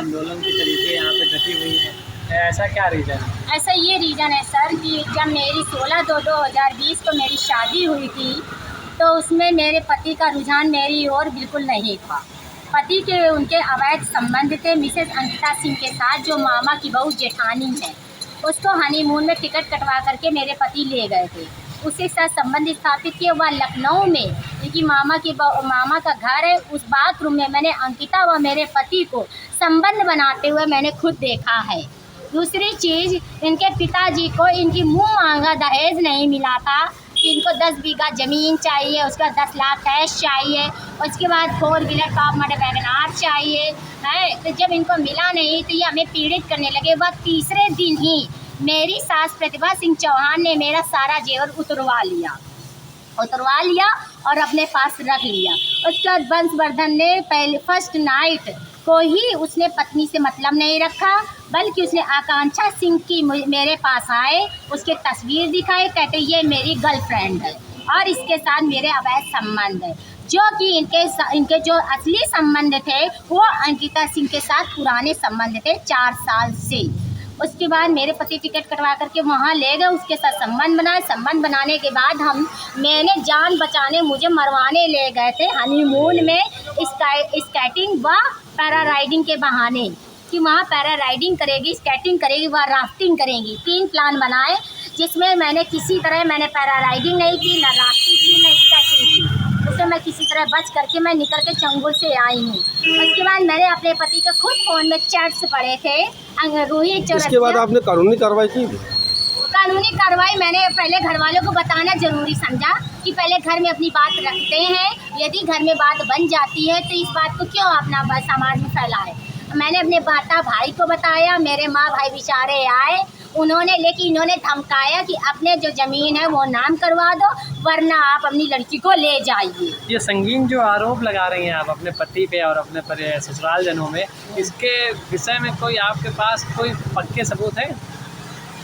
आंदोलन के तरीके यहाँ पे डटी हुई है, ऐसा क्या रीज़न है? ऐसा ये रीज़न है सर कि जब मेरी 16/2/2020 को मेरी शादी हुई थी तो उसमें मेरे पति का रुझान मेरी ओर बिल्कुल नहीं था। पति के उनके अवैध संबंध थे मिसेस अंकिता सिंह के साथ, जो मामा की बहू जेठानी है। उसको हनीमून में टिकट कटवा करके मेरे पति ले गए थे, उसके साथ संबंध स्थापित किए। वह लखनऊ में क्योंकि मामा का घर है, उस बाथरूम में मैंने अंकिता व मेरे पति को संबंध बनाते हुए मैंने खुद देखा है। दूसरी चीज़, इनके पिताजी को इनकी मुँह मांगा दहेज नहीं मिला था कि इनको 10 बीघा ज़मीन चाहिए, उसका 10 लाख कैश चाहिए, उसके बाद 4 wheeler top model Wagon R चाहिए है। तो जब इनको मिला नहीं तो ये हमें पीड़ित करने लगे। वह तीसरे दिन ही मेरी सास प्रतिभा सिंह चौहान ने मेरा सारा जेवर उतरवा लिया और अपने पास रख लिया। उसके बाद वंशवर्धन ने पहले फर्स्ट नाइट को ही उसने पत्नी से मतलब नहीं रखा, बल्कि उसने आकांक्षा सिंह की मेरे पास आए, उसके तस्वीर दिखाए, कहते ये मेरी गर्लफ्रेंड है और इसके साथ मेरे अवैध संबंध है। जो कि इनके जो असली संबंध थे वो अंकिता सिंह के साथ पुराने संबंध थे 4 साल से। उसके बाद मेरे पति टिकट कटवा करके वहाँ ले गए, उसके साथ संबंध बनाए। संबंध बनाने के बाद मैंने जान बचाने मुझे मरवाने ले गए थे हनीमून में, स्केटिंग व पैरा राइडिंग के बहाने कि वहाँ पैरा राइडिंग करेगी, स्केटिंग करेगी व राफ्टिंग करेंगी। 3 प्लान बनाए, जिसमें मैंने किसी तरह पैरा राइडिंग नहीं की, न राफ्टिंग की, न स्केटिंग की। उससे मैं किसी तरह बच करके मैं निकल के चंगुल से आई हूँ। उसके बाद मैंने अपने पति के खुद फ़ोन में चैट्स पढ़े थे रूही चौरसिया। इसके बाद आपने कानूनी कार्रवाई की? कानूनी कार्रवाई मैंने पहले घर वालों को बताना ज़रूरी समझा कि पहले घर में अपनी बात रखते हैं, यदि घर में बात बन जाती है तो इस बात को क्यों अपना समाज में फैलाए। मैंने अपने भाई को बताया, मेरे माँ भाई बेचारे आए, लेकिन इन्होंने धमकाया कि अपने जो ज़मीन है वो नाम करवा दो, वरना आप अपनी लड़की को ले जाइए। ये संगीन जो आरोप लगा रही हैं आप अपने पति पे और अपने ससुराल जनों में, इसके विषय में कोई आपके पास कोई पक्के सबूत है?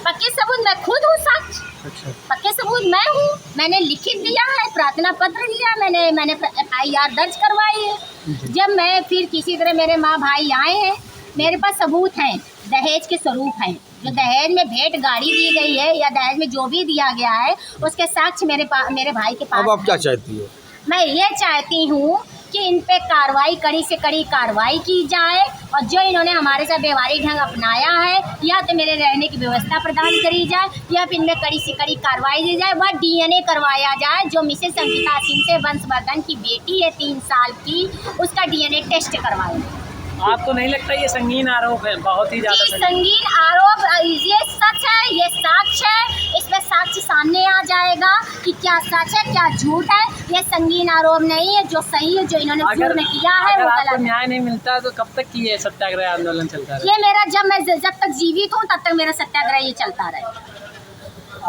पक्के सबूत मैं खुद हूँ सच। अच्छा। पक्के सबूत मैं हूँ, मैंने लिखित दिया है, प्रार्थना पत्र दिया, मैंने FIR दर्ज करवाई है। जब मैं फिर किसी तरह मेरे माँ भाई आए हैं, मेरे पास सबूत हैं, दहेज के स्वरूप हैं। जो दहेज में भेंट गाड़ी दी गई है या दहेज में जो भी दिया गया है उसके साक्ष्य मेरे भाई के पास। अब आप क्या चाहती हो? मैं ये चाहती हूँ कि इन पे कार्रवाई, कड़ी से कड़ी कार्रवाई की जाए, और जो इन्होंने हमारे साथ व्यवहारिक ढंग अपनाया है या तो मेरे रहने की व्यवस्था प्रदान करी जाए या फिर इनमें कड़ी से कड़ी कार्रवाई दी जाए। वह DNA करवाया जाए। जो मिसेस अंकिता सिंह से वंशवर्धन की बेटी है 3 साल की, उसका DNA टेस्ट करवाएं। आपको नहीं लगता ये संगीन आरोप है? बहुत ही ज़्यादा संगीन आरोप। ये सच है, ये साक्ष्य है, इसमें साक्ष्य सामने आ जाएगा कि क्या सच है क्या झूठ है। ये संगीन आरोप नहीं है, जो सही है, जो इन्होंने जुर्म किया है वो गलत है। न्याय नहीं मिलता तो कब तक की ये सत्याग्रह आंदोलन चलता रहे? ये मेरा जब तक जीवित हूँ तब तक मेरा सत्याग्रह ये चलता रहे।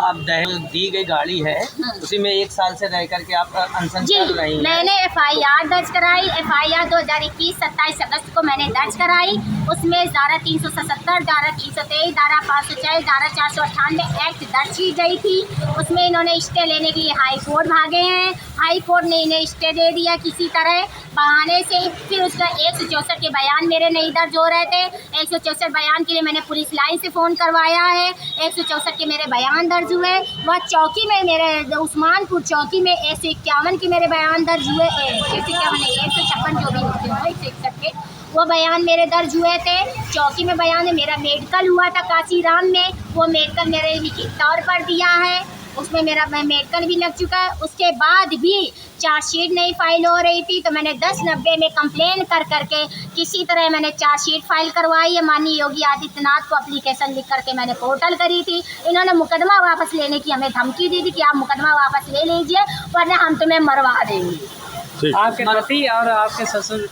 आप दहेज दी गई गाड़ी है, उसी में 1 साल से रह करके आप अनशन कर रही हैं। मैंने FIR दर्ज कराई। FIR 2021 27 अगस्त को मैंने दर्ज कराई। उसमें धारा 377, धारा 323, धारा 504, धारा 498 एक्ट दर्ज की गई थी। उसमें इन्होंने स्टे लेने के लिए हाई कोर्ट भागे हैं। हाई कोर्ट ने इन्हें स्टे दे दिया किसी तरह बहाने से। फिर उसका 164 के बयान मेरे नहीं दर्ज हो रहे थे। 164 बयान के लिए मैंने पुलिस लाइन से फ़ोन करवाया है। 164 के मेरे बयान दर्ज हुए। वह चौकी में मेरे उस्मानपुर चौकी में 151 के मेरे बयान दर्ज हुए। 156 जो भी होते हैं 161 के वो बयान मेरे दर्ज हुए थे। चौकी में बयान है। मेरा मेडिकल हुआ था काशीराम में, वो मेडिकल मेरे लिखित तौर पर दिया है, उसमें मेरा मेडिकल भी लग चुका है। उसके बाद भी चार्जशीट नहीं फाइल हो रही थी, तो मैंने 1090 में कंप्लेन करके किसी तरह मैंने चार्जशीट फाइल करवाई है। माननीय योगी आदित्यनाथ को एप्लीकेशन लिख करके मैंने पोर्टल करी थी। इन्होंने मुकदमा वापस लेने की हमें धमकी दी थी कि आप मुकदमा वापस ले लीजिए वरना हम तुम्हें मरवा देंगे। आपके पति और आपके ससुर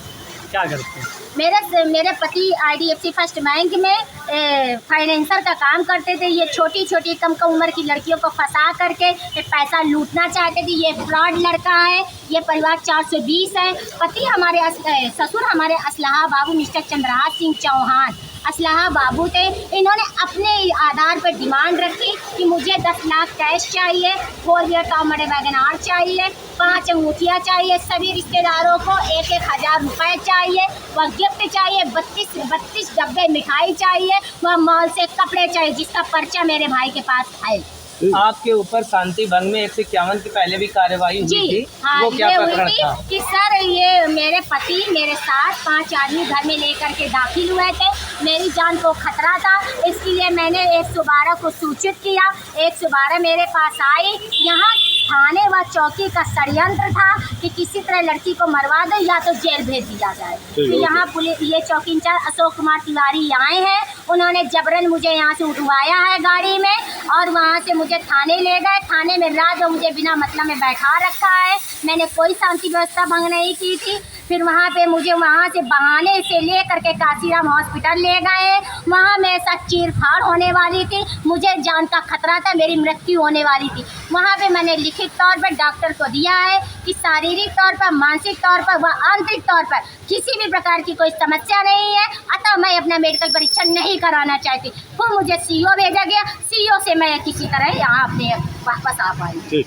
क्या करते हैं? मेरे पति IDFC फर्स्ट बैंक में फाइनेंसर का काम करते थे। ये छोटी कम उम्र की लड़कियों को फंसा करके पैसा लूटना चाहते थे। ये फ्रॉड लड़का है। ये परिवार 420 है। पति हमारे ससुर हमारे असलहा बाबू मिस्टर चंद्रहास सिंह चौहान असलहा बाबू थे। इन्होंने अपने आधार पर डिमांड रखी कि मुझे 10 लाख कैश चाहिए, 4 व्हीलर टॉमरे वैगनार चाहिए, 5 अंगूठियाँ चाहिए, सभी रिश्तेदारों को 1,000 रुपये चाहिए, वह गिफ्ट चाहिए, 32 डब्बे मिठाई चाहिए, वह मॉल से कपड़े चाहिए, जिसका पर्चा मेरे भाई के पास है। आपके ऊपर शांति भंग में 151 की पहले भी कार्रवाई हुई थी, हाँ, वो क्या ये हुई प्रकरण थी था? कि सर ये मेरे पति मेरे साथ 5 आदमी घर में लेकर के दाखिल हुए थे। मेरी जान को खतरा था, इसके लिए मैंने 112 को सूचित किया। 112 मेरे पास आई। यहाँ थाने व चौकी का षड्यंत्र था कि किसी तरह लड़की को मरवा दो या तो जेल भेज दिया जाए। तो यहाँ पुलिस, ये चौकी इंचार्ज अशोक कुमार तिवारी आए हैं, उन्होंने जबरन मुझे यहाँ से उठवाया है गाड़ी में और वहाँ से मुझे थाने ले गए। थाने में रात भर मुझे बिना मतलब में बैठा रखा है। मैंने कोई शांति व्यवस्था भंग नहीं की थी। फिर वहाँ पे मुझे वहाँ से बहाने से ले करके काशीराम हॉस्पिटल ले गए। वहाँ मेरे साथ चीर-फाड़ होने वाली थी, मुझे जान का खतरा था, मेरी मृत्यु होने वाली थी। वहाँ पे मैंने लिखित तौर पर डॉक्टर को दिया है कि शारीरिक तौर पर, मानसिक तौर पर व आंतरिक तौर पर किसी भी प्रकार की कोई समस्या नहीं है, अतः मैं अपना मेडिकल परीक्षण नहीं कराना चाहती। फिर मुझे सीओ भेजा गया, सीओ से मैं किसी तरह यहाँ अपने वापस आ पाई। ठीक।